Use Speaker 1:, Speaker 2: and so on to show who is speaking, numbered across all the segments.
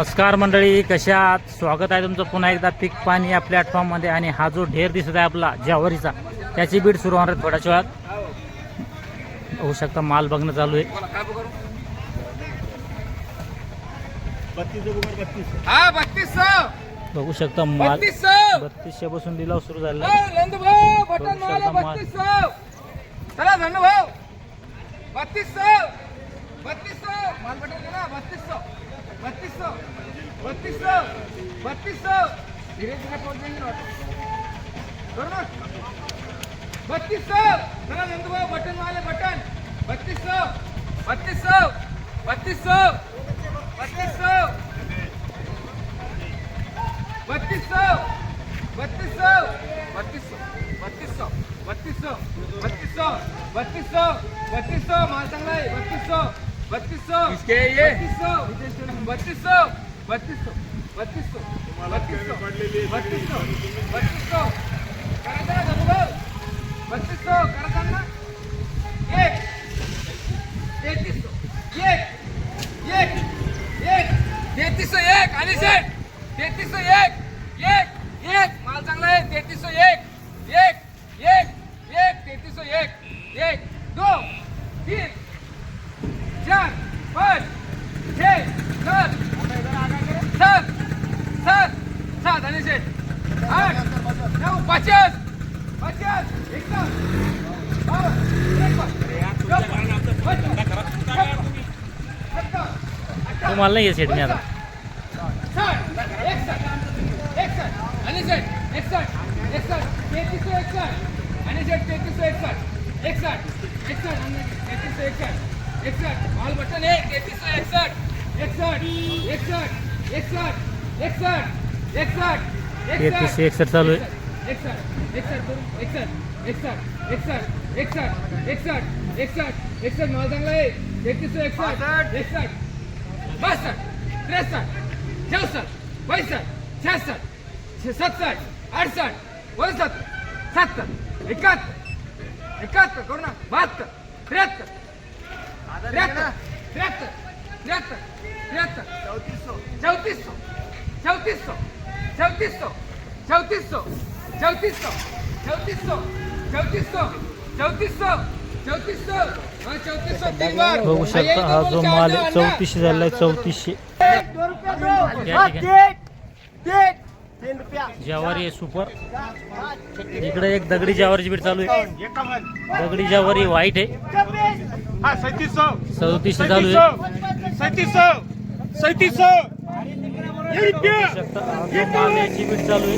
Speaker 1: नमस्कार मंडळी, कशा आहात? स्वागत आहे तुमचं पुन्हा एकदा पीक पाणी या प्लॅटफॉर्ममध्ये. आणि हा जो ढेर दिसत आहे आपला ज्वारीचा, त्याची बीड सुरू होणार थोड्याच वेळात. होऊ शकता माल बघणं चालू आहे. बघू शकता माल 3200 पासून लिलाव सुरू झाला.
Speaker 2: माल चांगला आहे. 3200 इसके ये 3200 माल चांगला आहे. 3301 1 2 3 4 5 6 7 7 आणि 8 9 50
Speaker 1: तुम्हाला नाही सेट मी आता.
Speaker 2: 3361 बटन आहे.
Speaker 1: 3361 चालू आहे.
Speaker 2: 61 माल चांगला आहे. 3361 62 63 64 65 66 67 68 69 70 71 करू ना. 72 73
Speaker 1: बघू शकता हा जो माल 3400 झाला आहे. 3400 ज्वारी आहे सुपर. इकडे एक दगडी ज्वारीची बीट चालू आहे. दगडी ज्वारी व्हाईट आहे. 3700 चालू आहे.
Speaker 3: 3700
Speaker 1: माल याची बीट चालू आहे.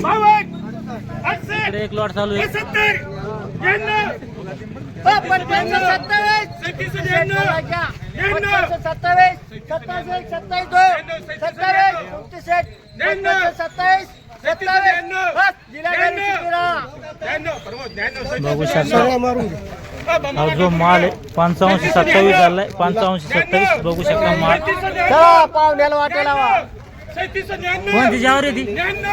Speaker 1: इकडे एक लॉट चालू आहे.
Speaker 3: 27
Speaker 1: बघू शकता हा जो माल आहे 5527 झालाय. 5527 बघू शकता माल. कोणती ज्वारी ती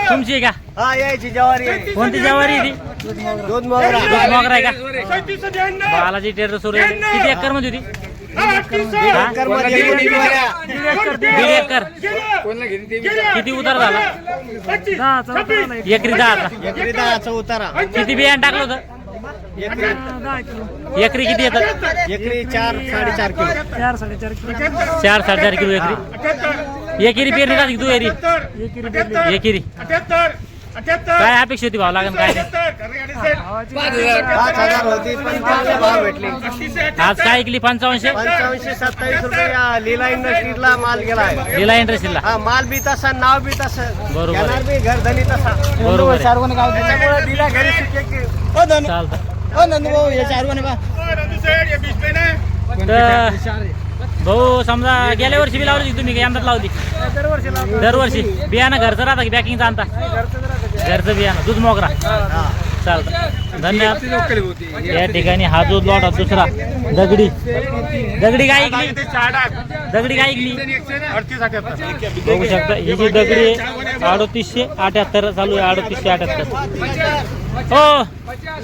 Speaker 1: तुमची आहे का?
Speaker 3: यायची ज्वारी
Speaker 1: कोणती ज्वारी आहे ती?
Speaker 3: दूध मोगरा
Speaker 1: मोगरा आहे का? बालाजी टेर सुरू आहे. किती एकर मध्ये होती? 1.5 एकर. किती उतार झाला? एकरी 10चा.
Speaker 3: उतारा.
Speaker 1: किती बियाण टाकलं होतं? एकरी किती येतात?
Speaker 3: एकरी 4-4.5 किलो.
Speaker 1: 4-4.5 किलो एकरी. एकेरी पेरणी का तू एरी? एकेरी काय अपेक्षा होती भाव लागेल काय?
Speaker 3: 5,000 होती पण चांगले भाव भेटले.
Speaker 1: आज काय ऐकली?
Speaker 3: 5527 रुपये लीला इंडस्ट्रीला माल गेलाय.
Speaker 1: लीला इंडस्ट्रीला
Speaker 3: हा माल बी तसा, नाव बी तसं,
Speaker 1: बरोबर आहे.
Speaker 3: घेणार बी घरधनी तसा.
Speaker 1: बरोबर आहे.
Speaker 3: त्याच्यामुळे दिला घरी
Speaker 1: चालतं. तर भाऊ समजा गेल्या वर्षी बी लावली तुम्ही का यंदाच लावली? दरवर्षी बियाणं घरचं राहतं की पॅकिंगचं आणता? घरचं बियाणं दूध मोगरा. चालतं, धन्यवाद. या ठिकाणी हा जो लॉट आहे दुसरा दगडी काय ऐकली? दगडी काय ऐकली? बघू शकता ही जी दगडी आहे 3878 चालू आहे. 3878. हो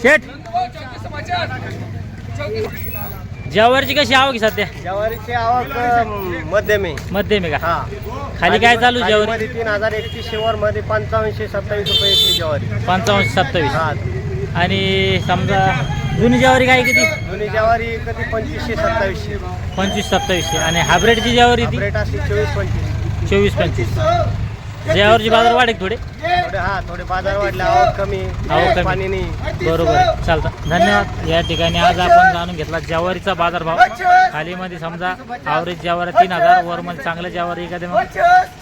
Speaker 1: शेठ ज्वारीची कशी आवक आहे सध्या?
Speaker 3: ज्वारीची आवक मध्यम आहे.
Speaker 1: मध्यम आहे का?
Speaker 3: हा
Speaker 1: खाली काय चालू आहे ज्वारी?
Speaker 3: मध्ये 3031 वर मध्ये 5527 रुपये इथली ज्वारी.
Speaker 1: 55-27.
Speaker 3: हा
Speaker 1: आणि समजा जुनी ज्वारी काय किती?
Speaker 3: जुनी ज्वारी कधी 2500-2700.
Speaker 1: 25-27. आणि हायब्रिडची ज्वारी ती
Speaker 3: रेट असते 24-25.
Speaker 1: 24-25. ज्वारीची बाजार वाढेल थोडे.
Speaker 3: थोडे बाजार वाढले, आवक कमी,
Speaker 1: आवक कमी.
Speaker 3: पाणी नाही.
Speaker 1: बरोबर, चालतं. धन्यवाद. या ठिकाणी आज आपण जाणून घेतला ज्वारीचा बाजारभाव. खालीमध्ये समजा ॲव्हरेज ज्वारी 3000, वरमध्ये चांगल्या ज्वारी एखाद्या मग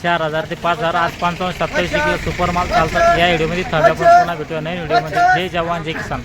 Speaker 1: 4000 ते 5000. आज 55-27 किलो सुपर माल चालतात. या व्हिडिओमध्ये थांबा, पुन्हा भेटूया नवीन व्हिडिओमध्ये. जय जवान जय किसान.